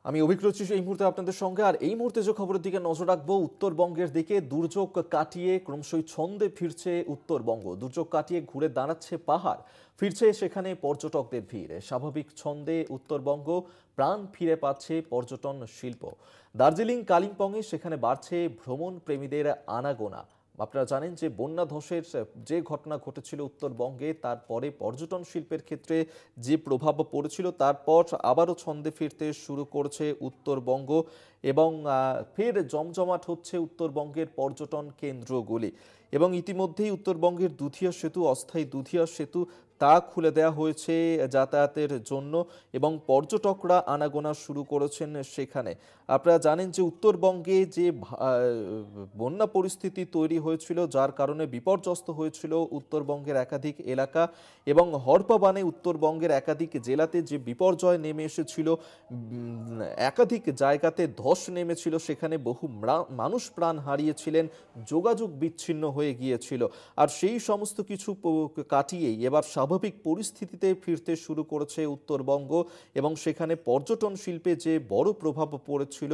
আমি অভিজ্ঞ এই মুহূর্তে আপনাদের সঙ্গে। আর এই মুহূর্তে যে খবরের দিকে নজর রাখবো, উত্তরবঙ্গের দিকে দুর্যোগ কাটিয়ে ক্রমশই ছন্দে ফিরছে উত্তরবঙ্গ। দুর্যোগ কাটিয়ে ঘুরে দাঁড়াচ্ছে পাহাড়, ফিরছে সেখানে পর্যটকদের ভিড়। স্বাভাবিক ছন্দে উত্তরবঙ্গ প্রাণ ফিরে পাচ্ছে পর্যটন শিল্প। দার্জিলিং কালিম্পংয়ে সেখানে বাড়ছে ভ্রমণ প্রেমীদের আনাগোনা। আপনারা জানেন যে বন্যা ধসের যে ঘটনা ঘটেছিল উত্তরবঙ্গে, তারপরে পর্যটন শিল্পের ক্ষেত্রে যে প্রভাব পড়েছিল, তারপর আবারও ছন্দে ফিরতে শুরু করেছে উত্তরবঙ্গ এবং ফের জমজমাট হচ্ছে উত্তরবঙ্গের পর্যটন কেন্দ্রগুলি। এবং ইতিমধ্যেই উত্তরবঙ্গের দুধিয়া সেতু, অস্থায়ী দুধিয়া সেতু, তা খুলে দেওয়া হয়েছে যাতায়াতের জন্য এবং পর্যটকরা আনাগোনা শুরু করেছেন সেখানে। আপনারা জানেন যে উত্তরবঙ্গে যে বন্যা পরিস্থিতি তৈরি হয়েছিল, যার কারণে বিপর্যস্ত হয়েছিল উত্তরবঙ্গের একাধিক এলাকা, এবং হড়পা বানে উত্তরবঙ্গের একাধিক জেলাতে যে বিপর্যয় নেমে এসেছিল, একাধিক জায়গাতে ধস নেমেছিল, সেখানে বহু মানুষ প্রাণ হারিয়েছিলেন, যোগাযোগ বিচ্ছিন্ন হয়ে গিয়েছিল। আর সেই সমস্ত কিছু কাটিয়েই এবার স্বাভাবিক পরিস্থিতিতে ফিরতে শুরু করেছে উত্তরবঙ্গ এবং সেখানে পর্যটন শিল্পে যে বড় প্রভাব পড়েছিল,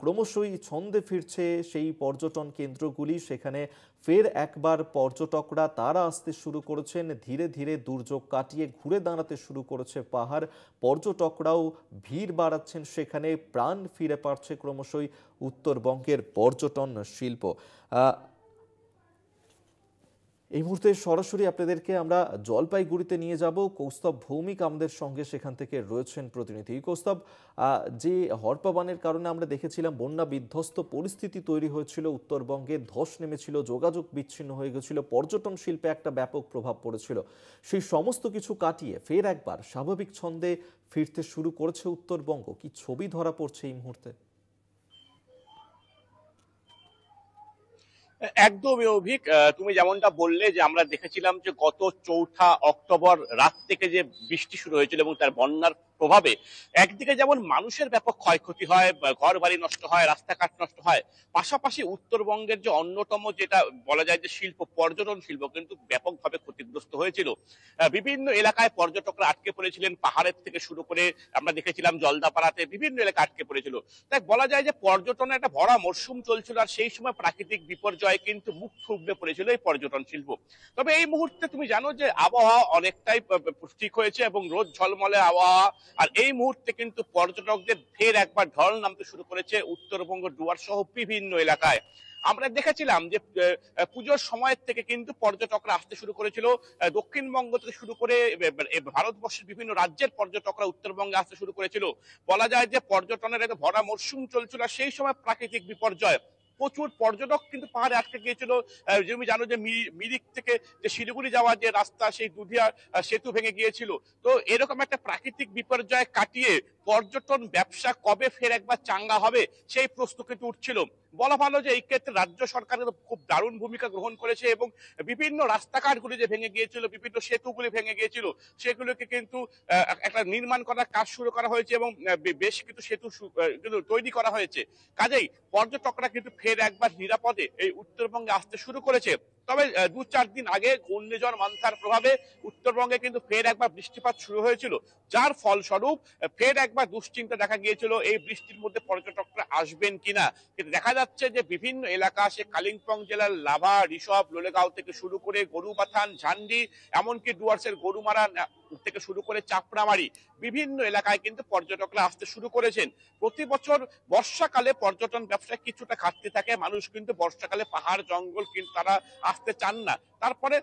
ক্রমশই ছন্দে ফিরছে সেই পর্যটন কেন্দ্রগুলি। সেখানে ফের একবার পর্যটকরা তারা আসতে শুরু করেছেন, ধীরে ধীরে দুর্যোগ কাটিয়ে ঘুরে দাঁড়াতে শুরু করেছে পাহাড়। পর্যটকরাও ভিড় বাড়াচ্ছেন সেখানে, প্রাণ ফিরে পাচ্ছে ক্রমশই উত্তরবঙ্গের পর্যটন শিল্প। এই মুহূর্তে সরাসরি আপনাদেরকে আমরা জলপাইগুড়িতে নিয়ে যাব। কৌস্তব ভৌমিক আমাদের সঙ্গে সেখান থেকে রয়েছেন প্রতিনিধি। কৌস্তব, যে হড়পা বানের কারণে আমরা দেখেছিলাম বন্যা বিধ্বস্ত পরিস্থিতি তৈরি হয়েছিল উত্তরবঙ্গে, ধস নেমেছিল, যোগাযোগ বিচ্ছিন্ন হয়ে গেছিল, পর্যটন শিল্পে একটা ব্যাপক প্রভাব পড়েছিল, সেই সমস্ত কিছু কাটিয়ে ফের একবার স্বাভাবিক ছন্দে ফিরতে শুরু করেছে উত্তরবঙ্গ। কি ছবি ধরা পড়ছে এই মুহূর্তে? একদমই অভিক, তুমি যেমনটা বললে যে আমরা দেখেছিলাম যে গত 4 অক্টোবর রাত থেকে যে বৃষ্টি শুরু হয়েছিল এবং তার বন্যার প্রভাবে একদিকে যেমন মানুষের ব্যাপক ক্ষয়ক্ষতি হয়, ঘর বাড়ি নষ্ট হয়, রাস্তাঘাট নষ্ট হয়, পাশাপাশি উত্তরবঙ্গের যে অন্যতম যেটা বলা যায় যে শিল্প, পর্যটন শিল্প কিন্তু ব্যাপকভাবে ক্ষতিগ্রস্ত হয়েছিল। বিভিন্ন এলাকায় পর্যটকরা আটকে পড়েছিলেন, পাহাড়ের থেকে শুরু করে আমরা দেখেছিলাম জলদাপাড়াতে বিভিন্ন এলাকা আটকে পড়েছিল। তাই বলা যায় যে পর্যটনের একটা ভরা মরশুম চলছিল, আর সেই সময় প্রাকৃতিক বিপর্যয় কিন্তু মুখ থুবড়ে পড়েছিল এই পর্যটন শিল্প। তবে এই মুহূর্তে তুমি জানো যে আবহাওয়া অনেকটাই ঠিক হয়েছে এবং রোদ ঝলমলে আবহাওয়া। আর এই মুহূর্তে কিন্তু পর্যটকদের ফের একবার ঢল নামতে শুরু করেছে উত্তরবঙ্গ, ডুয়ার সহ বিভিন্ন এলাকায়। আমরা দেখেছিলাম যে পুজোর সময়ের থেকে কিন্তু পর্যটকরা আসতে শুরু করেছিল, দক্ষিণবঙ্গ থেকে শুরু করে ভারতবর্ষের বিভিন্ন রাজ্যের পর্যটকরা উত্তরবঙ্গে আসতে শুরু করেছিল। বলা যায় যে পর্যটনের একটা ভরা মরশুম চলছিল, সেই সময় প্রাকৃতিক বিপর্যয়, প্রচুর পর্যটক কিন্তু পাহাড়ে আটকে গিয়েছিল। তুমি জানো যে মিরিক থেকে যে শিলিগুড়ি যাওয়ার যে রাস্তা, সেই দুধিয়া সেতু ভেঙে গিয়েছিল। তো এরকম একটা প্রাকৃতিক বিপর্যয় কাটিয়ে পর্যটন ব্যবসা কবে ফের একবার চাঙ্গা হবে সেই প্রশ্ন কিন্তু উঠছিল। বলা ভালো যে এই ক্ষেত্রে রাজ্য সরকার খুব দারুণ ভূমিকা গ্রহণ করেছে এবং বিভিন্ন রাস্তাঘাটগুলি যে ভেঙে গিয়েছিল, বিভিন্ন সেতুগুলি ভেঙে গিয়েছিল, সেগুলোকে কিন্তু একটা নির্মাণ করার কাজ শুরু করা হয়েছে এবং বেশ কিছু সেতু কিন্তু তৈরি করা হয়েছে। কাজেই পর্যটকরা কিন্তু ফের একবার নিরাপদে এই উত্তরবঙ্গে আসতে শুরু করেছে। তবে 2-4 দিন আগে ঘূর্ণিঝড় মান্থার প্রভাবে উত্তরবঙ্গে কিন্তু ফের একবার বৃষ্টিপাত শুরু হয়েছিল, যার ফলস্বরূপ ফের একবার দুশ্চিন্তা দেখা গিয়েছিল এই বৃষ্টির মধ্যে পর্যটকরা আসবেন কিনা। কিন্তু দেখা যাচ্ছে যে বিভিন্ন এলাকা, সে কালিম্পং জেলার লাভা, ঋষভ, লোলেগাঁও থেকে শুরু করে গরুবাথান, ঝান্ডি, এমনকি ডুয়ার্সের গরুমারা থেকে শুরু করে চাপড়ামারি, বিভিন্ন এলাকায় কিন্তু পর্যটকরা আসতে শুরু করেছেন। প্রতি বছর বর্ষাকালে পর্যটন ব্যবসায় কিছুটা ঘাটতি থাকে, মানুষ কিন্তু বর্ষাকালে পাহাড় জঙ্গল কিন্তু তারা আসতে চান না। তারপরে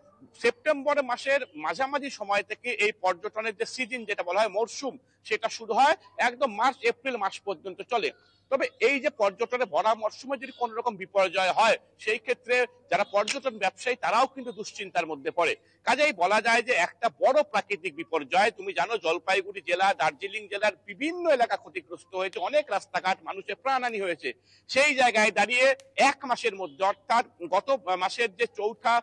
সেপ্টেম্বর মাসের মাঝামাঝি সময় থেকে এই পর্যটনের যে সিজন, যেটা বলা হয় মরশুম, সেটা শুরু হয়, একদম মার্চ এপ্রিল মাস পর্যন্ত চলে। তবে এই যে পর্যটনের ভরা মরশুমে যদি কোন রকম বিপর্যয় হয়, সেই ক্ষেত্রে যারা পর্যটন ব্যবসায়ী তারাও কিন্তু দুশ্চিন্তার মধ্যে পড়ে। কাজেই বলা যায় যে একটা বড় প্রাকৃতিক বিপর্যয়। তুমি জানো জলপাইগুড়ি জেলা, দার্জিলিং জেলার বিভিন্ন এলাকা ক্ষতিগ্রস্ত হয়েছে, অনেক রাস্তাঘাট, মানুষের প্রাণহানি হয়েছে। সেই জায়গায় দাঁড়িয়ে 1 মাসের মধ্যে, অর্থাৎ গত মাসের যে 4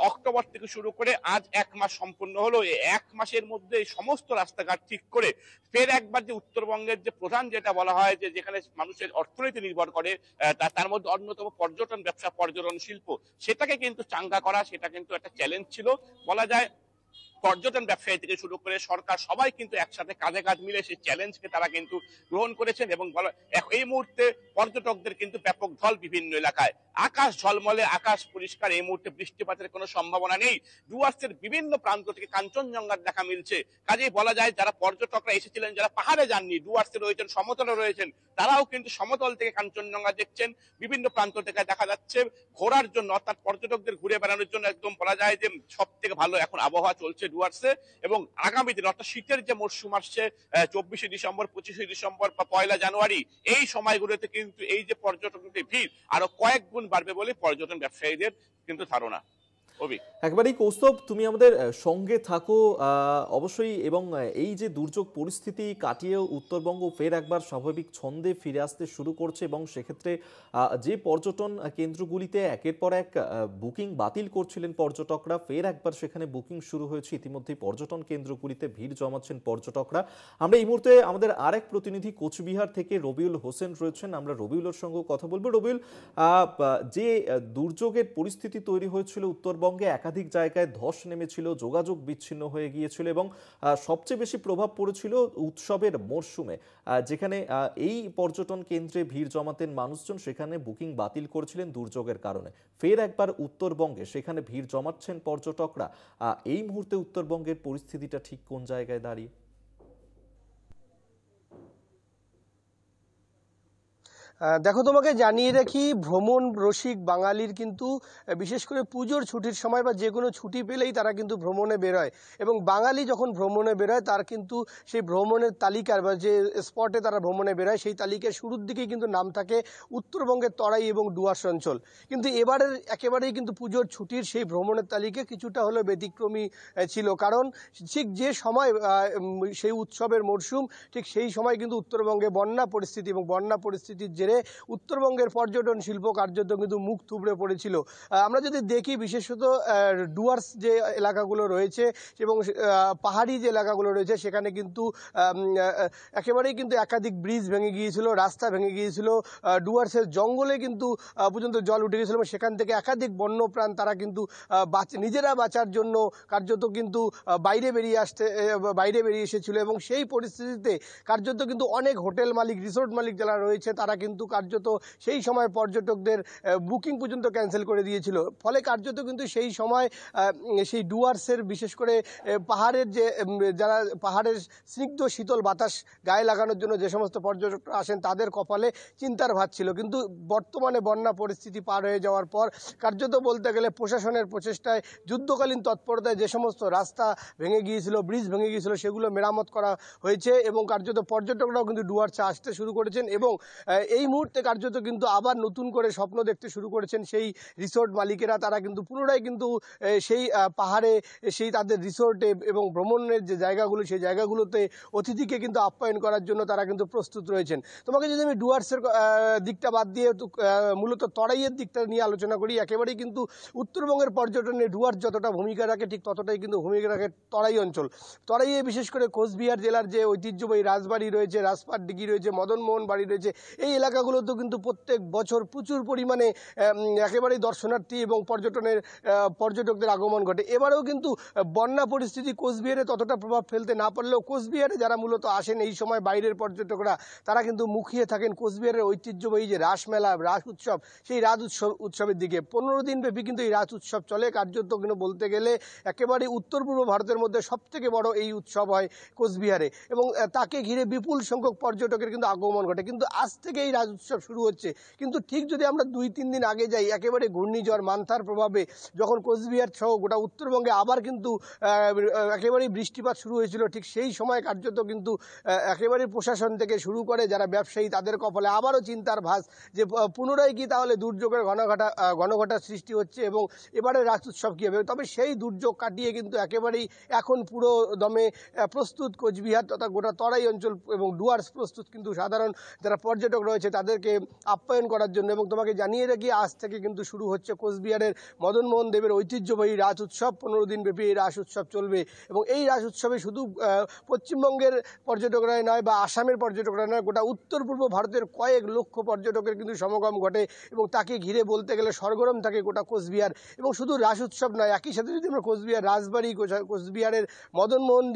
অক্টোবর থেকে শুরু করে আজ 1 মাস সম্পূর্ণ হলো, এই 1 মাসের মধ্যে সমস্ত রাস্তাঘাট ঠিক করে ফের একবার যে উত্তরবঙ্গের যে প্রধান যেটা বলা হয় যে যেখানে মানুষের অর্থনীতি নির্ভর করে, তার মধ্যে অন্যতম পর্যটন ব্যবসা, পর্যটন শিল্প, সেটাকে কিন্তু চাঙ্গা করা, সেটা কিন্তু একটা চ্যালেঞ্জ ছিল বলা যায়। পর্যটন ব্যবসায়ী থেকে শুরু করে সরকার সবাই কিন্তু একসাথে কাঁধে কাঁধ মিলে সেই চ্যালেঞ্জকে তারা কিন্তু গ্রহণ করেছেন এবং এই মুহূর্তে পর্যটকদের কিন্তু ব্যাপক ঢল বিভিন্ন এলাকায়। আকাশ ঝলমলে, আকাশ পরিষ্কার, এই মুহূর্তে বৃষ্টিপাতের কোনো সম্ভাবনা নেই। ডুয়ার্সের বিভিন্ন প্রান্ত থেকে কাঞ্চনজঙ্ঘার দেখা মিলছে। কাজেই বলা যায় যারা পর্যটকরা এসেছিলেন, যারা পাহাড়ে যাননি, ডুয়ার্সে রয়েছেন, সমতলে রয়েছেন, তারাও কিন্তু সমতল থেকে কাঞ্চনজঙ্ঘা দেখছেন। বিভিন্ন প্রান্ত থেকে দেখা যাচ্ছে ঘোরার জন্য, অর্থাৎ পর্যটকদের ঘুরে বেড়ানোর জন্য একদম বলা যায় যে সব থেকে ভালো এখন আবহাওয়া চলছে ডুয়ার্সে। এবং আগামী দিন অর্থাৎ শীতের যে মরশুম আসছে 24শে ডিসেম্বর, 25শে ডিসেম্বর বা 1লা জানুয়ারি, এই সময়গুলোতে কিন্তু এই যে পর্যটকদের ভিড় আরো কয়েক গুণ বাড়বে বলে পর্যটন ব্যবসায়ীদের কিন্তু ধারণা। একবারই কৌস্তব, তুমি আমাদের সঙ্গে থাকো অবশ্যই। এবং এই যে দুর্যোগ পরিস্থিতি কাটিয়েও উত্তরবঙ্গ ফের একবার স্বাভাবিক ছন্দে ফিরে আসতে শুরু করছে এবং সেক্ষেত্রে যে পর্যটন কেন্দ্রগুলিতে একের পর এক বুকিং বাতিল করছিলেন পর্যটকরা, ফের একবার সেখানে বুকিং শুরু হয়েছে। ইতিমধ্যেই পর্যটন কেন্দ্রগুলিতে ভিড় জমাচ্ছেন পর্যটকরা। আমরা এই মুহূর্তে আমাদের আরেক প্রতিনিধি কোচবিহার থেকে রবিউল হোসেন রয়েছেন, আমরা রবিউলের সঙ্গে কথা বলবো। রবিউল, যে দুর্যোগের পরিস্থিতি তৈরি হয়েছিল উত্তরবঙ্গে, একাধিক জায়গায় ধস নেমেছিল, যোগাযোগ বিচ্ছিন্ন হয়ে গিয়েছিল এবং সবচেয়ে বেশি প্রভাব পড়েছিল উৎসবের মরশুমে, যেখানে এই পর্যটন কেন্দ্রে ভিড় জমাতেন মানুষজন, সেখানে বুকিং বাতিল করেছিলেন দুর্যোগের কারণে। ফের একবার উত্তরবঙ্গে সেখানে ভিড় জমাচ্ছেন পর্যটকরা। এই মুহূর্তে উত্তরবঙ্গের পরিস্থিতিটা ঠিক কোন জায়গায় দাঁড়িয়ে? দেখো, তোমাকে জানিয়ে রাখি, ভ্রমণ রসিক বাঙালির কিন্তু বিশেষ করে পুজোর ছুটির সময় বা যে কোনো ছুটি পেলেই তারা কিন্তু ভ্রমণে বেরোয়। এবং বাঙালি যখন ভ্রমণে বেরোয় তার কিন্তু সেই ভ্রমণের তালিকার বা যে স্পটে তারা ভ্রমণে বেরোয় সেই তালিকার শুরুর দিকেই কিন্তু নাম থাকে উত্তরবঙ্গের তরাই এবং ডুয়ার্স অঞ্চল। কিন্তু এবারের একেবারেই কিন্তু পুজোর ছুটির সেই ভ্রমণের তালিকা কিছুটা হলেও ব্যতিক্রমী ছিল। কারণ ঠিক যে সময় সেই উৎসবের মরশুম, ঠিক সেই সময় কিন্তু উত্তরবঙ্গে বন্যা পরিস্থিতি এবং বন্যা পরিস্থিতির জেরে উত্তরবঙ্গের পর্যটন শিল্প কার্যত কিন্তু মুখ থুবড়ে পড়েছিল। আমরা যদি দেখি, বিশেষত ডুয়ার্স যে এলাকাগুলো রয়েছে এবং পাহাড়ি যে এলাকাগুলো রয়েছে সেখানে কিন্তু একেবারেই কিন্তু একাধিক ব্রিজ ভেঙে গিয়েছিল, রাস্তা ভেঙে গিয়েছিল, ডুয়ার্সের জঙ্গলে কিন্তু পর্যন্ত জল উঠে গিয়েছিল এবং সেখান থেকে একাধিক বন্যপ্রাণ তারা কিন্তু নিজেরা বাঁচার জন্য কার্যত কিন্তু বাইরে বেরিয়ে এসেছিল। এবং সেই পরিস্থিতিতে কার্যত কিন্তু অনেক হোটেল মালিক, রিসোর্ট মালিক যারা রয়েছে তারা কিন্তু কার্যত সেই সময় পর্যটকদের বুকিং পর্যন্ত ক্যান্সেল করে দিয়েছিল। ফলে কার্যত কিন্তু সেই সময় সেই ডুয়ার্সের বিশেষ করে পাহাড়ের যারা পাহাড়ের স্নিগ্ধ শীতল বাতাস গায়ে লাগানোর জন্য যে সমস্ত পর্যটকরা আসেন তাদের কপালে চিন্তার ভাঁজ ছিল। কিন্তু বর্তমানে বন্যা পরিস্থিতি পার হয়ে যাওয়ার পর কার্যত বলতে গেলে প্রশাসনের প্রচেষ্টায়, যুদ্ধকালীন তৎপরতায় যে সমস্ত রাস্তা ভেঙে গিয়েছিল, ব্রিজ ভেঙে গিয়েছিল, সেগুলো মেরামত করা হয়েছে এবং কার্যত পর্যটকরাও কিন্তু ডুয়ার্সে আসতে শুরু করেছেন। এবং এই মুহূর্তে কার্যত কিন্তু আবার নতুন করে স্বপ্ন দেখতে শুরু করেছেন সেই রিসোর্ট মালিকেরা। তারা কিন্তু পুনরায় কিন্তু সেই পাহাড়ে, সেই তাদের রিসোর্টে এবং ভ্রমণের যে জায়গাগুলো সেই জায়গাগুলোতে অতিথিকে কিন্তু আপ্যায়ন করার জন্য তারা কিন্তু প্রস্তুত রয়েছেন। তোমাকে যদি আমি ডুয়ার্সের দিকটা বাদ দিয়ে মূলত তরাইয়ের দিকটা নিয়ে আলোচনা করি, একেবারেই কিন্তু উত্তরবঙ্গের পর্যটনে ডুয়ার্স যতটা ভূমিকা রাখে ঠিক ততটাই কিন্তু ভূমিকা রাখে তরাই অঞ্চল। তরাইয়ে বিশেষ করে কোচবিহার জেলার যে ঐতিহ্যবাহী রাজবাড়ি রয়েছে, রাজপাট দিঘি রয়েছে, মদনমোহন বাড়ি রয়েছে, এই এলাকাগুলোতেও কিন্তু প্রত্যেক বছর প্রচুর পরিমাণে একেবারেই দর্শনার্থী এবং পর্যটকদের আগমন ঘটে। এবারেও কিন্তু বন্যা পরিস্থিতি কোচবিহারে ততটা প্রভাব ফেলতে না পারলেও কোচবিহারে যারা মূলত আসেন এই সময় বাইরের পর্যটকরা, তারা কিন্তু মুখিয়ে থাকেন কোচবিহারের ঐতিহ্যবাহী যে রাসমেলা, রাস উৎসব, সেই রাজ উৎসবের দিকে। 15 দিন ব্যাপী কিন্তু এই রাজ উৎসব চলে। কার্যত কিন্তু বলতে গেলে একেবারে উত্তর পূর্ব ভারতের মধ্যে সবথেকে বড় এই উৎসব হয় কোচবিহারে এবং তাকে ঘিরে বিপুল সংখ্যক পর্যটকের কিন্তু আগমন ঘটে। কিন্তু আজ থেকে এই রাজ উৎসব শুরু হচ্ছে, কিন্তু ঠিক যদি আমরা 2-3 দিন আগে যাই, একেবারে ঘূর্ণিঝড় মান্থার প্রভাবে যখন কোচবিহার সহ গোটা উত্তরবঙ্গে আবার কিন্তু একেবারেই বৃষ্টিপাত শুরু হয়েছিল, ঠিক সেই সময় কার্যত কিন্তু একেবারে প্রশাসন থেকে শুরু করে যারা ব্যবসায়ী তাদের কপালে আবারও চিন্তার ভাঁজ যে পুনরায় কি তাহলে দুর্যোগের ঘনঘটা সৃষ্টি হচ্ছে এবং এবারে রাজ উৎসব কী হবে। তবে সেই দুর্যোগ কাটিয়ে কিন্তু একেবারেই এখন পুরো দমে প্রস্তুত কোচবিহার তথা গোটা তরাই অঞ্চল এবং ডুয়ার্স প্রস্তুত। কিন্তু সাধারণ যারা পর্যটক রয়েছে রয়েছে তাদেরকে আপ্যায়ন করার জন্য। এবং তোমাকে জানিয়ে রাখি, আজ থেকে কিন্তু শুরু হচ্ছে কোচবিহারের মদনমোহন দেবের ঐতিহ্যবাহী রাস উৎসব। 15 দিন ব্যাপী এই রাস উৎসব চলবে এবং এই রাস উৎসবে শুধু পশ্চিমবঙ্গের পর্যটকরাই নয় বা আসামের পর্যটকরা নয়, গোটা উত্তর পূর্ব ভারতের কয়েক লক্ষ পর্যটকের কিন্তু সমাগম ঘটে এবং তাকে ঘিরে বলতে গেলে সরগরম থাকে গোটা কোচবিহার। এবং শুধু রাস উৎসব নয়, একই সাথে যদি আমরা কোচবিহার রাজবাড়ি, কোচবিহারের মদনমোহন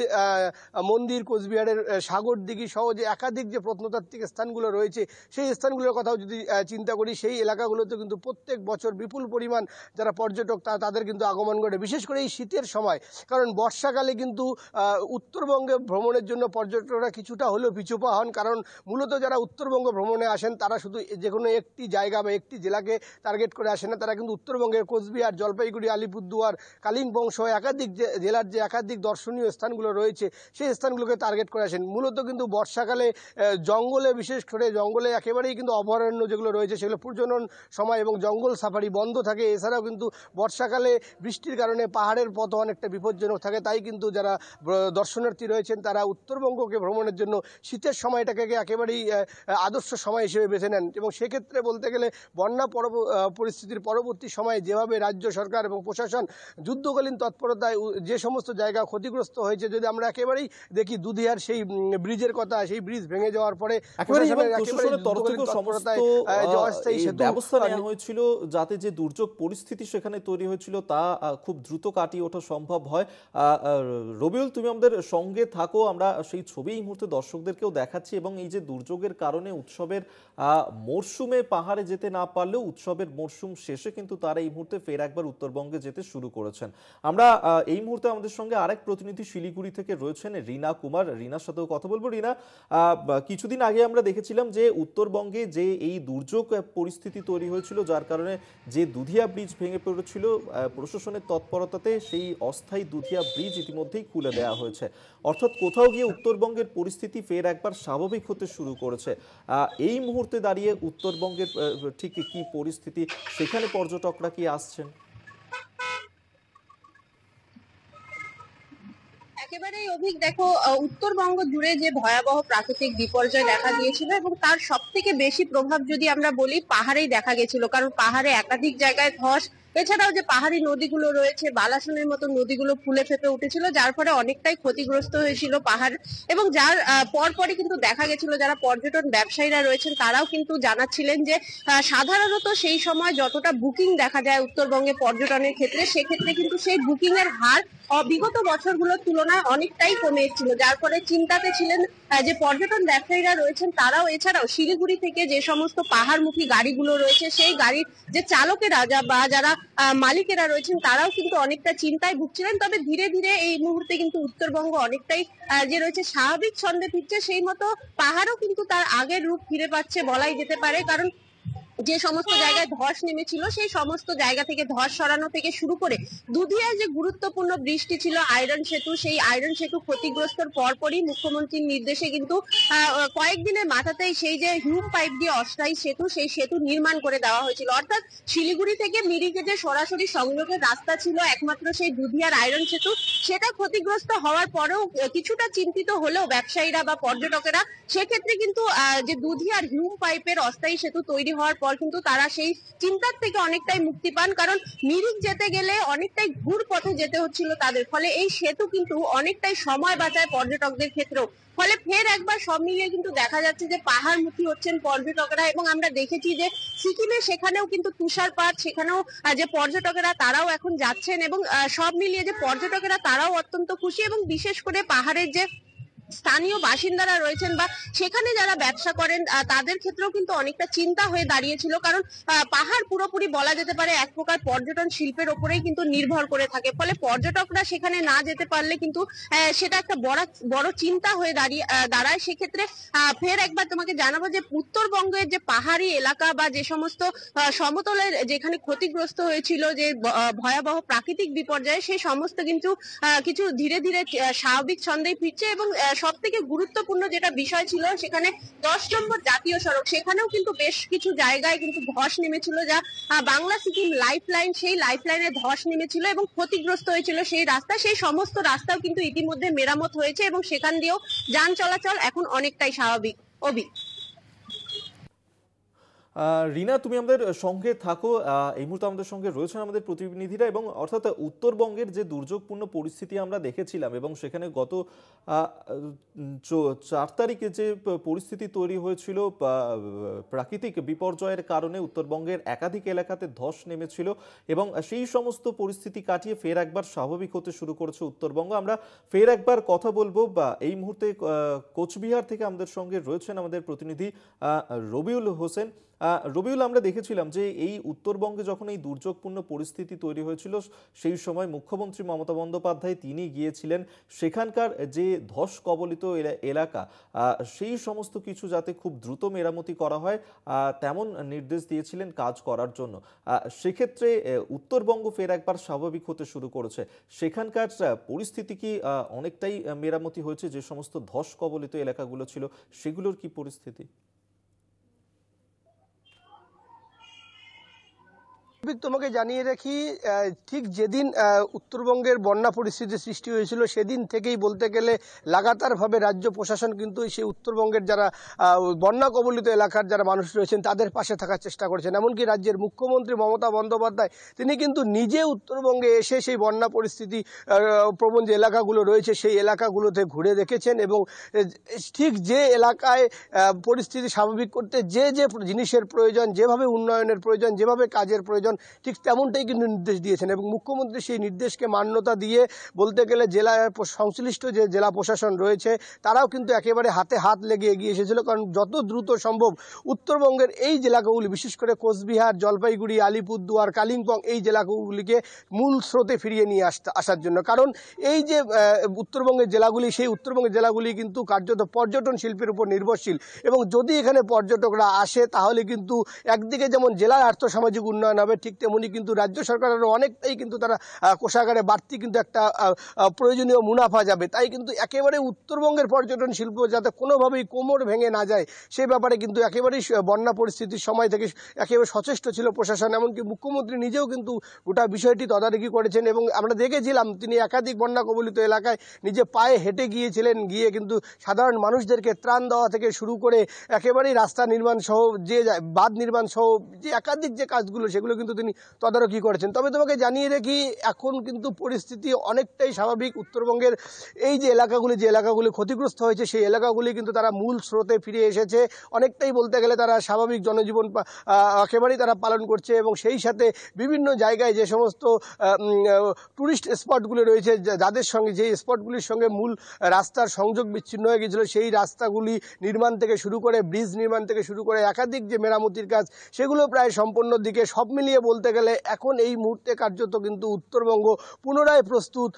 মন্দির, কোচবিহারের সাগরদিঘি সহ যে একাধিক যে প্রত্নতাত্ত্বিক স্থানগুলো রয়েছে সেই স্থানগুলোর কথাও যদি চিন্তা করি, সেই এলাকাগুলোতে কিন্তু প্রত্যেক বছর বিপুল পরিমাণ যারা পর্যটক তাদের কিন্তু আগমন ঘটে, বিশেষ করে এই শীতের সময়। কারণ বর্ষাকালে কিন্তু উত্তরবঙ্গে ভ্রমণের জন্য পর্যটকরা কিছুটা হলেও পিছুপা হন, কারণ মূলত যারা উত্তরবঙ্গ ভ্রমণে আসেন তারা শুধু যে কোনো একটি জায়গা বা একটি জেলাকে টার্গেট করে আসেন না, তারা কিন্তু উত্তরবঙ্গের কোচবিহার, জলপাইগুড়ি, আলিপুরদুয়ার, কালিম্পং সহ একাধিক জেলার যে একাধিক দর্শনীয় স্থানগুলো রয়েছে সেই স্থানগুলোকে টার্গেট করে আসেন। মূলত কিন্তু বর্ষাকালে জঙ্গলে, বিশেষ করে জঙ্গলে একেবারেই কিন্তু অভয়ারণ্য যেগুলো রয়েছে সেগুলো প্রজনন সময় এবং জঙ্গল সাফারি বন্ধ থাকে। এছাড়াও কিন্তু বর্ষাকালে বৃষ্টির কারণে পাহাড়ের পথ অনেকটা বিপজ্জনক থাকে, তাই কিন্তু যারা দর্শনার্থী রয়েছেন তারা উত্তরবঙ্গকে ভ্রমণের জন্য শীতের সময়টাকে একেবারেই আদর্শ সময় হিসেবে বেছে নেন। এবং সেক্ষেত্রে বলতে গেলে বন্যা পরিস্থিতির পরবর্তী সময়ে যেভাবে রাজ্য সরকার এবং প্রশাসন যুদ্ধকালীন তৎপরতায় যে সমস্ত জায়গা ক্ষতিগ্রস্ত হয়েছে, যদি আমরা একেবারেই দেখি দুধিয়ার সেই ব্রিজের কথা, সেই ব্রিজ ভেঙে যাওয়ার পরে ব্যবস্থা নেওয়া হয়েছিল যাতে যে দুর্যোগ পরিস্থিতি সেখানে তৈরি হয়েছিল তা খুব দ্রুত কাটিয়ে ওঠা সম্ভব হয়। রবিউল, তুমি আমাদের সঙ্গে থাকো, আমরা সেই ছবি এই মুহূর্তে দর্শকদেরকেও দেখাচ্ছি। এবং এই যে দুর্যোগের কারণে উৎসবের মরশুমে পাহাড়ে যেতে না পারলেও উৎসবের মরশুম শেষে কিন্তু তারা এই মুহূর্তে ফের একবার উত্তরবঙ্গে যেতে শুরু করেছেন। আমরা এই মুহূর্তে আমাদের সঙ্গে আরেক প্রতিনিধি শিলিগুড়ি থেকে রয়েছেন, রিনা কুমার। রিনার সাথেও কথা বলবো। রিনা, কিছুদিন আগে আমরা দেখেছিলাম যে উত্তরবঙ্গে যে এই দুর্যোগ পরিস্থিতি তৈরি হয়েছিল, যার কারণে যে দুধিয়া ব্রিজ ভেঙে পড়েছিল, প্রশাসনের তৎপরতাতে সেই অস্থায়ী দুধিয়া ব্রিজ ইতিমধ্যেই খুলে দেওয়া হয়েছে। অর্থাৎ কোথাও গিয়ে উত্তরবঙ্গের পরিস্থিতি ফের একবার স্বাভাবিক হতে শুরু করেছে। এই মুহূর্তে দাঁড়িয়ে উত্তরবঙ্গের ঠিক কি পরিস্থিতি, সেখানে পর্যটকরা কি আসছেন? একেবারেই অভিক, দেখো, উত্তরবঙ্গ জুড়ে যে ভয়াবহ প্রাকৃতিক বিপর্যয় দেখা গিয়েছিল এবং তার সব থেকে বেশি প্রভাব যদি আমরা বলি পাহাড়েই দেখা গেছিল। কারণ পাহাড়ে একাধিক জায়গায় ধস, এছাড়াও যে পাহাড়ি নদীগুলো রয়েছে, বালাসনের মতো নদীগুলো ফুলে ফেপে উঠেছিল, যার ফলে অনেকটাই ক্ষতিগ্রস্ত হয়েছিল পাহাড়। এবং যার পরপরই কিন্তু দেখা গেছিল যারা পর্যটন ব্যবসায়ীরা রয়েছেন তারাও কিন্তু জানাচ্ছিলেন যে সাধারণত সেই সময় যতটা বুকিং দেখা যায় উত্তরবঙ্গে পর্যটনের ক্ষেত্রে, সেক্ষেত্রে কিন্তু সেই বুকিং এর হার বিগত বছরগুলোর তুলনায় অনেকটাই কমে এসেছিল, যার ফলে চিন্তাতে ছিলেন যে পর্যটন ব্যবসায়ীরা রয়েছেন তারাও। এছাড়াও শিলিগুড়ি থেকে যে সমস্ত পাহাড়মুখী গাড়িগুলো রয়েছে সেই গাড়ির যে চালকেরা বা যারা মালিকেরা রয়েছেন তারাও কিন্তু অনেকটা চিন্তায় ভুগছিলেন। তবে ধীরে ধীরে এই মুহূর্তে কিন্তু উত্তরবঙ্গ অনেকটাই যে রয়েছে স্বাভাবিক ছন্দে ফিরছে, সেই মতো পাহাড়ও কিন্তু তার আগের রূপ ফিরে পাচ্ছে বলাই যেতে পারে। কারণ যে সমস্ত জায়গায় ধস নেমেছিল সেই সমস্ত জায়গা থেকে ধস সরানো থেকে শুরু করে দুধিয়ায় যে গুরুত্বপূর্ণ বৃষ্টি ছিল আয়রন সেতু, সেই আয়রন সেতু ক্ষতিগ্রস্তর পরপরই মুখ্যমন্ত্রীর নির্দেশে কিন্তু কয়েকদিনের মাথাতেই সেই যে হিউম পাইপ দিয়ে অস্থায়ী সেতু, সেই সেতু নির্মাণ করে দেওয়া হয়েছিল। অর্থাৎ শিলিগুড়ি থেকে মিরিকে যে সরাসরি সংযোগের রাস্তা ছিল একমাত্র সেই দুধিয়ার আয়রন সেতু, সেটা ক্ষতিগ্রস্ত হওয়ার পরেও কিছুটা চিন্তিত হলেও ব্যবসায়ীরা বা পর্যটকেরা, সেক্ষেত্রে কিন্তু যে দুধিয়ার হিউম পাইপের অস্থায়ী সেতু তৈরি হওয়ার পর কিন্তু তারা সেই চিন্তার থেকে অনেকটাই মুক্তি পান। কারণ মিরিক যেতে গেলে অনেকটাই ঘুর পথে যেতে হচ্ছিল তাদের, ফলে এই সেতু কিন্তু অনেকটাই সময় বাঁচায় পর্যটকদের ক্ষেত্রেও। ফলে ফের একবার সব মিলিয়ে কিন্তু দেখা যাচ্ছে যে পাহাড়মুখী হচ্ছেন পর্যটকেরা। এবং আমরা দেখেছি যে সিকিমে সেখানেও কিন্তু তুষারপাত, সেখানেও যে পর্যটকেরা তারাও এখন যাচ্ছেন এবং সব মিলিয়ে যে পর্যটকেরা তারাও অত্যন্ত খুশি। এবং বিশেষ করে পাহাড়ের যে স্থানীয় বাসিন্দারা রয়েছেন বা সেখানে যারা ব্যবসা করেন তাদের ক্ষেত্রেও কিন্তু অনেকটা চিন্তা হয়ে দাঁড়িয়েছিল। কারণ পাহাড় পুরোপুরি বলা যেতে পারে এক প্রকার পর্যটন শিল্পের ওপরেই কিন্তু নির্ভর করে থাকে। ফলে পর্যটকরা সেখানে না যেতে পারলে কিন্তু সেটা একটা বড় চিন্তা হয়ে দাঁড়ায়। সেক্ষেত্রে ফের একবার তোমাকে জানাবো যে উত্তরবঙ্গের যে পাহাড়ি এলাকা বা যে সমস্ত সমতলের যেখানে ক্ষতিগ্রস্ত হয়েছিল যে ভয়াবহ প্রাকৃতিক বিপর্যয়ে, সেই সমস্ত কিন্তু কিছু ধীরে ধীরে স্বাভাবিক ছন্দেই ফিরছে। এবং সব থেকে গুরুত্বপূর্ণ যেটা বিষয় ছিল সেখানে 10 নম্বর জাতীয় সড়ক, সেখানেও কিন্তু বেশ কিছু জায়গায় কিন্তু ধস নেমেছিল, যা বাংলা সিকিম লাইফ লাইন, সেই লাইফ লাইনে ধস নেমেছিল এবং ক্ষতিগ্রস্ত হয়েছিল সেই রাস্তা। সেই সমস্ত রাস্তাও কিন্তু ইতিমধ্যে মেরামত হয়েছে এবং সেখান দিয়েও যান চলাচল এখন অনেকটাই স্বাভাবিক। রিনা, তুমি আমাদের সঙ্গে থাকো। এই মুহূর্তে আমাদের সঙ্গে রয়েছেন আমাদের প্রতিনিধিরা, এবং অর্থাৎ উত্তরবঙ্গের যে দুর্যোগপূর্ণ পরিস্থিতি আমরা দেখেছিলাম এবং সেখানে গত 4 তারিখে যে পরিস্থিতি তৈরি হয়েছিল, প্রাকৃতিক বিপর্যয়ের কারণে উত্তরবঙ্গের একাধিক এলাকাতে ধস নেমেছিল, এবং সেই সমস্ত পরিস্থিতি কাটিয়ে ফের একবার স্বাভাবিক হতে শুরু করেছে উত্তরবঙ্গ। আমরা ফের একবার কথা বলবো, বা এই মুহূর্তে কোচবিহার থেকে আমাদের সঙ্গে রয়েছেন আমাদের প্রতিনিধি রবিউল হোসেন। রবিউল, আমরা দেখেছিলাম যে এই উত্তরবঙ্গে যখন এই দুর্যোগপূর্ণ পরিস্থিতি তৈরি হয়েছিল, সেই সময় মুখ্যমন্ত্রী মমতা বন্দ্যোপাধ্যায় তিনি গিয়েছিলেন সেখানকার যে ধস কবলিত এলাকা, সেই সমস্ত কিছু যাতে খুব দ্রুত মেরামতি করা হয় তেমন নির্দেশ দিয়েছিলেন কাজ করার জন্য। সেক্ষেত্রে উত্তরবঙ্গ ফের একবার স্বাভাবিক হতে শুরু করেছে। সেখানকার পরিস্থিতি কি অনেকটাই মেরামতি হয়েছে? যে সমস্ত ধস কবলিত এলাকাগুলো ছিল সেগুলোর কি পরিস্থিতি? তোমাকে জানিয়ে রাখি, ঠিক যেদিন উত্তরবঙ্গের বন্যা পরিস্থিতি সৃষ্টি হয়েছিল সেদিন থেকেই বলতে গেলে লাগাতারভাবে রাজ্য প্রশাসন কিন্তু সেই উত্তরবঙ্গের যারা বন্যা কবলিত এলাকার যারা মানুষ রয়েছেন তাদের পাশে থাকার চেষ্টা করেছেন। এমনকি রাজ্যের মুখ্যমন্ত্রী মমতা বন্দ্যোপাধ্যায় তিনি কিন্তু নিজে উত্তরবঙ্গে এসে সেই বন্যা পরিস্থিতি প্রবণ যে এলাকাগুলো রয়েছে সেই এলাকাগুলোতে ঘুরে দেখেছেন, এবং ঠিক যে এলাকায় পরিস্থিতি স্বাভাবিক করতে যে যে জিনিসের প্রয়োজন, যেভাবে উন্নয়নের প্রয়োজন, যেভাবে কাজের প্রয়োজন, ঠিক তেমনটাই কিন্তু নির্দেশ দিয়েছেন। এবং মুখ্যমন্ত্রী সেই নির্দেশকে মান্যতা দিয়ে বলতে গেলে জেলা সংশ্লিষ্ট যে জেলা প্রশাসন রয়েছে তারাও কিন্তু একেবারে হাতে হাত লেগে এগিয়ে এসেছিল, কারণ যত দ্রুত সম্ভব উত্তরবঙ্গের এই জেলাগুলি, বিশেষ করে কোচবিহার, জলপাইগুড়ি, আলিপুরদুয়ার, কালিম্পং, এই জেলাগুলিকে মূল স্রোতে ফিরিয়ে নিয়ে আসার জন্য। কারণ এই যে উত্তরবঙ্গের জেলাগুলি, সেই উত্তরবঙ্গের জেলাগুলি কিন্তু কার্যত পর্যটন শিল্পের উপর নির্ভরশীল, এবং যদি এখানে পর্যটকরা আসে তাহলে কিন্তু একদিকে যেমন জেলার আর্থসামাজিক উন্নয়ন হবে, ঠিক তেমনি কিন্তু রাজ্য সরকারেরও অনেকটাই কিন্তু তারা কোষাগারে বাড়তি কিন্তু একটা প্রয়োজনীয় মুনাফা যাবে। তাই কিন্তু একেবারে উত্তরবঙ্গের পর্যটন শিল্প যাতে কোনোভাবেই কোমর ভেঙে না যায় সেই ব্যাপারে কিন্তু একেবারেই বন্যা পরিস্থিতির সময় থেকে একেবারে সচেষ্ট ছিল প্রশাসন। এমনকি মুখ্যমন্ত্রী নিজেও কিন্তু গোটা বিষয়টি তদারকি করেছেন, এবং আমরা দেখেছিলাম তিনি একাধিক বন্যা কবলিত এলাকায় নিজে পায়ে হেঁটে গিয়েছিলেন, গিয়ে কিন্তু সাধারণ মানুষদেরকে ত্রাণ দেওয়া থেকে শুরু করে একেবারেই রাস্তা নির্মাণ সহ, যে বাঁধ নির্মাণ সহ যে একাধিক যে কাজগুলো সেগুলো কিন্তু তিনি তদারকি করেছেন। তবে তোমাকে জানিয়ে রাখি, এখন কিন্তু পরিস্থিতি অনেকটাই স্বাভাবিক। উত্তরবঙ্গের এই যে এলাকাগুলি ক্ষতিগ্রস্ত হয়েছে সেই এলাকাগুলি কিন্তু তারা মূল স্রোতে ফিরে এসেছে, অনেকটাই বলতে গেলে তারা স্বাভাবিক জনজীবন একেবারেই তারা পালন করছে। এবং সেই সাথে বিভিন্ন জায়গায় যে সমস্ত টুরিস্ট স্পটগুলি রয়েছে, যাদের সঙ্গে যে স্পটগুলির সঙ্গে মূল রাস্তার সংযোগ বিচ্ছিন্ন হয়ে গিয়েছিল, সেই রাস্তাগুলি নির্মাণ থেকে শুরু করে ব্রিজ নির্মাণ থেকে শুরু করে একাধিক যে মেরামতির কাজ সেগুলো প্রায় সম্পন্ন দিকে। সব মিলিয়ে বলতে গেলে এখন এই মুহূর্তে কার্যত কিন্তু উত্তরবঙ্গ পুনরায় প্রস্তুত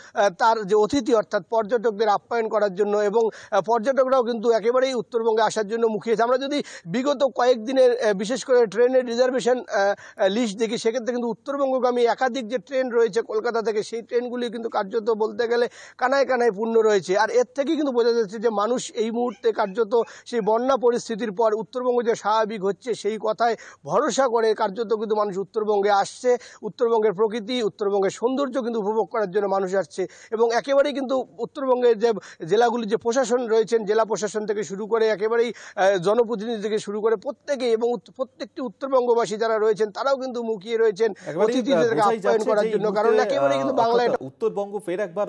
তার যে অতিথি অর্থাৎ পর্যটকদের আপ্যায়ন করার জন্য, এবং পর্যটকরাও কিন্তু একেবারেই উত্তরবঙ্গে আসার জন্য মুখিয়েছে। আমরা যদি বিগত কয়েকদিনের বিশেষ করে ট্রেনের রিজার্ভেশন লিস্ট দেখি, সেক্ষেত্রে কিন্তু উত্তরবঙ্গগামী একাধিক যে ট্রেন রয়েছে কলকাতা থেকে, সেই ট্রেনগুলি কিন্তু কার্যত বলতে গেলে কানায় কানায় পূর্ণ রয়েছে। আর এর থেকেই কিন্তু বোঝা যাচ্ছে যে মানুষ এই মুহূর্তে কার্যত সেই বন্যা পরিস্থিতির পর উত্তরবঙ্গ যে স্বাভাবিক হচ্ছে সেই কথায় ভরসা করে কার্যত কিন্তু মানুষ উত্তরবঙ্গে আসছে। উত্তরবঙ্গের প্রকৃতি, উত্তরবঙ্গের সৌন্দর্য কিন্তু উপভোগ করার জন্য মানুষ আসছে, এবং একেবারেই কিন্তু উত্তরবঙ্গের যে জেলাগুলির যে প্রশাসন রয়েছেন, জেলা প্রশাসন থেকে শুরু করে একেবারেই জনপ্রতিনিধি থেকে শুরু করে প্রত্যেকেই, এবং প্রত্যেকটি উত্তরবঙ্গবাসী যারা রয়েছেন তারাও কিন্তু মুখিয়ে রয়েছেন অতিথিদেরকে আপ্যায়ন করার জন্য, কারণ একেবারেই কিন্তু বাংলায় উত্তরবঙ্গ ফের একবার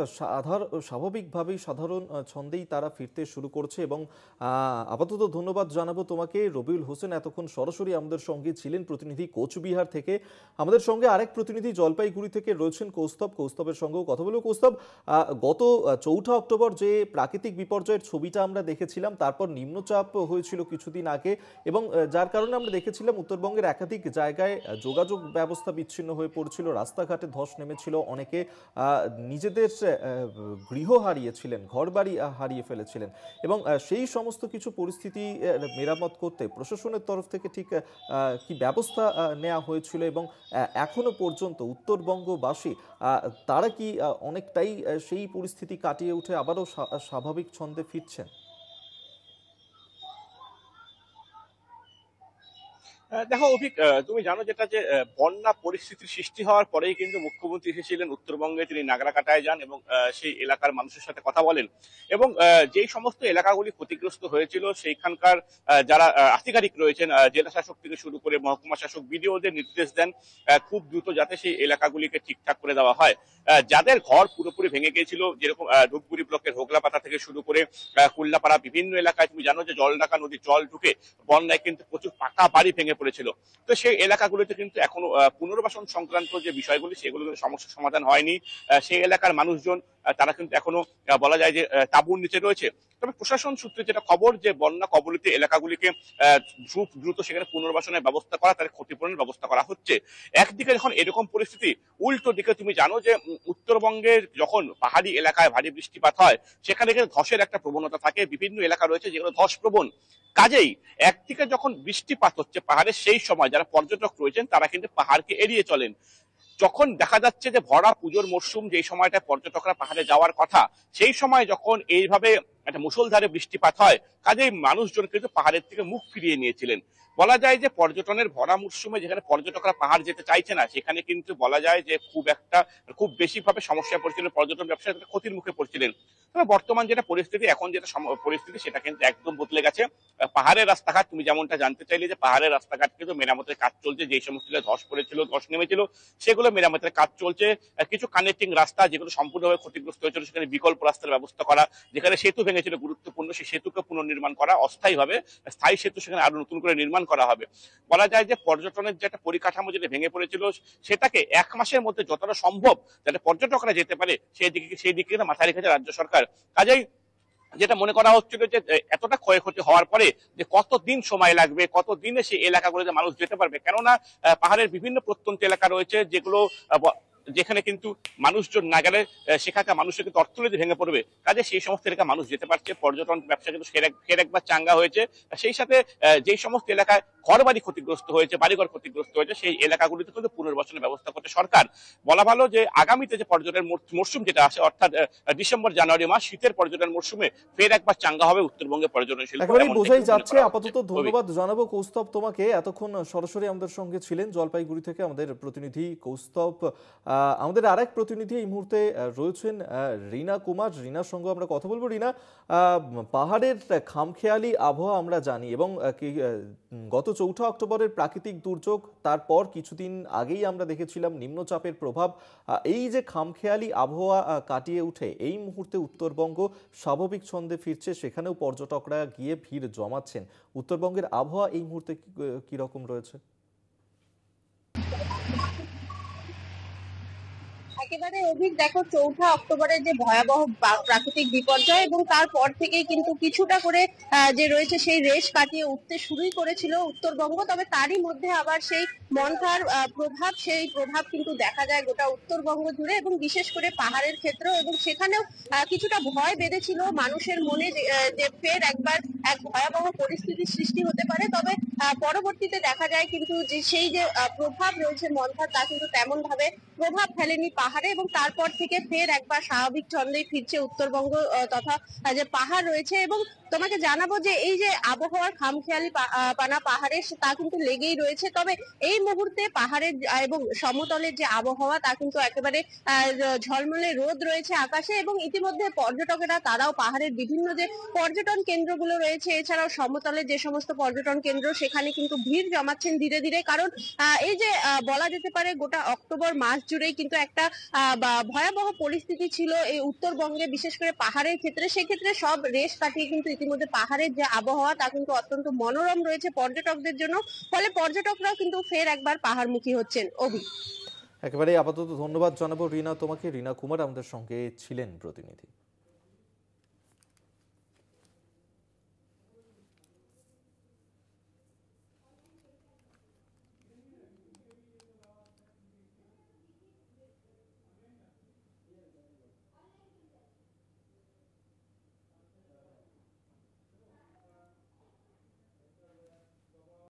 স্বাভাবিকভাবেই সাধারণ ছন্দেই তারা ফিরতে শুরু করছে। এবং আপাতত ধন্যবাদ জানাবো তোমাকে, রবিউল হোসেন এতক্ষণ সরাসরি আমাদের সঙ্গে ছিলেন, প্রতিনিধি কোচবিহার থেকে। আমাদের সঙ্গে আরেক প্রতিনিধি জলপাইগুড়ি থেকে রয়েছেন কৌস্তবের সঙ্গেও কথা বলবো। কৌস্তব, গত 4 অক্টোবর যে প্রাকৃতিক বিপর্যয়ের ছবিটা আমরা দেখেছিলাম, তারপর নিম্নচাপ হয়েছিল কিছুদিন আগে, এবং যার কারণে আমরা দেখেছিলাম উত্তরবঙ্গের একাধিক জায়গায় যোগাযোগ ব্যবস্থা বিচ্ছিন্ন হয়ে পড়ছিল, রাস্তাঘাটে ধস নেমেছিল, অনেকে নিজেদের গৃহ হারিয়েছিলেন, ঘরবাড়ি হারিয়ে ফেলেছিলেন, এবং সেই সমস্ত কিছু পরিস্থিতি মেরামত করতে প্রশাসনের তরফ থেকে ঠিক কি ব্যবস্থা নেওয়া হয়েছিল, এবং এখনো পর্যন্ত উত্তরবঙ্গবাসী তারা কি অনেকটাই সেই পরিস্থিতি কাটিয়ে উঠে আবারও স্বাভাবিক ছন্দে ফিরছেন? দেখো অভিক, তুমি জানো যেটা যে বন্যা পরিস্থিতির সৃষ্টি হওয়ার পরেই কিন্তু মুখ্যমন্ত্রী এসেছিলেন উত্তরবঙ্গে, তিনি নাগরাকাটায় যান এবং সেই এলাকার মানুষের সাথে কথা বলেন এবং যেই সমস্ত এলাকাগুলি ক্ষতিগ্রস্ত হয়েছিল সেইখানকার যারা আধিকারিক রয়েছেন, জেলা শাসক থেকে শুরু করে মহকুমা শাসক, বিডিওদের নির্দেশ দেন খুব দ্রুত যাতে সেই এলাকাগুলিকে ঠিকঠাক করে দেওয়া হয়। যাদের ঘর পুরোপুরি ভেঙে গিয়েছিল, যেরকম ধূপগুড়ি ব্লকের হোগলাপাতা থেকে শুরু করে কুল্লাপাড়া, বিভিন্ন এলাকায় তুমি জানো যে জলঢাকা নদীর জল ঢুকে বন্যায় কিন্তু প্রচুর পাকা বাড়ি ভেঙে পড়েছিল। তো সেই এলাকাগুলোতে কিন্তু এখনো পুনর্বাসন সংক্রান্ত যে বিষয়গুলি সেগুলো সমস্যার সমাধান হয়নি। সেই এলাকার মানুষজন তারা কিন্তু এখনো বলা যায় যে তাঁবুর নিচে রয়েছে। তবে প্রশাসন সূত্রে যেটা খবর, যে বন্যা কবলিত এলাকাগুলিকে খুব দ্রুত সেখানে পুনর্বাসনের ব্যবস্থা করা, তার ক্ষতিপূরণের ব্যবস্থা করা হচ্ছে। একদিকে যখন এরকম পরিস্থিতি, উল্টো দিকে তুমি জানো যে উত্তরবঙ্গের যখন পাহাড়ি এলাকায় ভারী বৃষ্টিপাত হয় সেখানে কিন্তু ধসের একটা প্রবণতা থাকে। বিভিন্ন এলাকা রয়েছে যেগুলো ধস প্রবণ। কাজেই একদিকে যখন বৃষ্টিপাত হচ্ছে পাহাড়ে, সেই সময় যারা পর্যটক রয়েছেন তারা কিন্তু পাহাড়কে এড়িয়ে চলেন। যখন দেখা যাচ্ছে যে ভরা পুজোর মরশুম, যে সময়টা পর্যটকরা পাহাড়ে যাওয়ার কথা, সেই সময় যখন এইভাবে একটা মুষলধারে বৃষ্টিপাত হয়, কাজেই মানুষজন কিন্তু পাহাড়ের থেকে মুখ ফিরিয়ে নিয়েছিলেন। বলা যায় যে পর্যটনের ভরা মরশুমে যেখানে পর্যটকরা পাহাড় যেতে চাইছে না, সেখানে কিন্তু বলা যায় যে খুব বেশি ভাবে সমস্যায় পড়ছিলেন পর্যটন ব্যবসায়ী, ক্ষতির মুখে পড়ছিলেন। তবে বর্তমান যেটা পরিস্থিতি, এখন যেটা পরিস্থিতি, সেটা কিন্তু একদম বদলে গেছে। পাহাড়ের রাস্তাঘাট, তুমি যেমনটা জানতে চাইলে, যে পাহাড়ের রাস্তাঘাট কিন্তু মেরামতের কাজ চলছে। যেই সমস্ত ধস পড়েছিল, ধস নেমেছিল, সেগুলো মেরামতের কাজ চলছে। কিছু কানেক্টিং রাস্তা যেগুলো সম্পূর্ণভাবে ক্ষতিগ্রস্ত হয়েছিল, সেখানে বিকল্প রাস্তার ব্যবস্থা করা, যেখানে সেতু ভেঙেছিল গুরুত্বপূর্ণ, সেই সেতুকে পুনর্নির্মাণ করা অস্থায়ীভাবে, স্থায়ী সেতু সেখানে আরো নতুন করে নির্মাণ করা হবে। বলা যায় যে পর্যটনের যে একটা পরিকাঠামো যেটা ভেঙে পড়েছিল, সেটাকে 1 মাসের মধ্যে যতটা সম্ভব যাতে পর্যটকরা যেতে পারে সেই দিকে মাথায় রেখেছে রাজ্য সরকার। কাজেই যেটা মনে করা হচ্ছিল যে এতটা ক্ষয়ক্ষতি হওয়ার পরে যে কতদিন সময় লাগবে, কতদিনে সেই এলাকাগুলোতে মানুষ যেতে পারবে। কেননা পাহাড়ের বিভিন্ন প্রত্যন্ত এলাকা রয়েছে যেখানে কিন্তু মানুষজন না গেলে সেখানকার মানুষের কিন্তু অর্থনীতি ভেঙে পড়বে। কাজে সেই সমস্ত এলাকা মানুষ যেতে পারছে, পর্যটন ব্যবসা কিন্তু ফের একবার চাঙ্গা হয়েছে। সেই সাথে যেই সমস্ত এলাকায় ঘরবাড়ি ক্ষতিগ্রস্ত হয়েছে, বাড়িঘর ক্ষতিগ্রস্ত হয়েছে, সেই এলাকাগুলিতে কিন্তু পুনর্বাসনের ব্যবস্থা করছে সরকার। বলা ভালো যে আগামীতে যে পর্যটন মরশুম যেটা আছে, অর্থাৎ ডিসেম্বর জানুয়ারি মাস, শীতের পর্যটন মরশুমে ফের একবার চাঙ্গা হবে উত্তরবঙ্গের পর্যটন শিল্প। একেবারেই বোঝাই যাচ্ছে। আপাতত ধন্যবাদ জানাবো কৌস্তব তোমাকে। এতক্ষণ সরাসরি আমাদের সঙ্গে ছিলেন জলপাইগুড়ি থেকে আমাদের প্রতিনিধি কৌস্তব। আমাদের আরেক প্রতিনিধি এই মুহূর্তে রয়েছেন রিনা কুমার। রিনার সঙ্গে আমরা কথা বলবো। রিনা, পাহাড়ের খামখেয়ালি আবহাওয়া আমরা জানি এবং গত 4 অক্টোবরের প্রাকৃতিক দুর্যোগ, তারপর কিছুদিন আগেই আমরা দেখেছিলাম নিম্নচাপের প্রভাব। এই যে খামখেয়ালি আবহাওয়া কাটিয়ে উঠে এই মুহূর্তে উত্তরবঙ্গ স্বাভাবিক ছন্দে ফিরছে, সেখানেও পর্যটকরা গিয়ে ভিড় জমাচ্ছেন। উত্তরবঙ্গের আবহাওয়া এই মুহূর্তে কি রকম রয়েছে? একেবারে অভিক, দেখো 4 অক্টোবরের যে ভয়াবহ প্রাকৃতিক বিপর্যয় এবং তারপর থেকেই কিন্তু কিছুটা করে যে রয়েছে সেই রেশ কাটিয়ে উঠতে শুরুই করেছিল উত্তরবঙ্গ। তবে তারই মধ্যে আবার সেই মন্থার সেই প্রভাব কিন্তু দেখা যায় গোটা উত্তরবঙ্গ জুড়ে এবং বিশেষ করে পাহাড়ের ক্ষেত্র। এবং সেখানেও কিছুটা ভয় বেঁধেছিল মানুষের মনে যে ফের একবার এক ভয়াবহ পরিস্থিতির সৃষ্টি হতে পারে। তবে পরবর্তীতে দেখা যায় কিন্তু যে সেই যে প্রভাব রয়েছে মন্থার, তা কিন্তু তেমন ভাবে প্রভাব ফেলেনি পাহাড়ে এবং তারপর থেকে ফের একবার স্বাভাবিক ছন্দেই ফিরছে উত্তরবঙ্গ তথা যে পাহাড় রয়েছে। এবং তোমাকে জানাবো যে এই যে আবহাওয়ার খামখেয়ালি পানা পাহাড়ে, তা কিন্তু লেগেই রয়েছে। তবে এই মুহূর্তে পাহাড়ের এবং সমতলের যে আবহাওয়া, তা কিন্তু একেবারে ঝলমলে রোদ রয়েছে আকাশে এবং ইতিমধ্যে পর্যটকেরা তারাও পাহাড়ের বিভিন্ন যে পর্যটন কেন্দ্রগুলো রয়েছে, এছাড়াও সমতলের যে সমস্ত পর্যটন কেন্দ্র, সেখানে কিন্তু ভিড় জমাচ্ছেন ধীরে ধীরে। কারণ এই যে বলা যেতে পারে গোটা অক্টোবর মাস জুড়েই কিন্তু একটা ভয়াবহ পরিস্থিতি ছিল এই উত্তরবঙ্গে, বিশেষ করে পাহাড়ের ক্ষেত্রে। সেক্ষেত্রে সব রেশ কাটিয়ে কিন্তু ইতিমধ্যে পাহাড়ের যে আবহাওয়া, তা কিন্তু অত্যন্ত মনোরম রয়েছে পর্যটকদের জন্য। ফলে পর্যটকরাও কিন্তু ফের একবার পাহাড়মুখী হচ্ছেন। অভি, একেবারে আপাতত ধন্যবাদ জানাবো রিনা তোমাকে। রিনা কুমার আমাদের সঙ্গে ছিলেন প্রতিনিধি।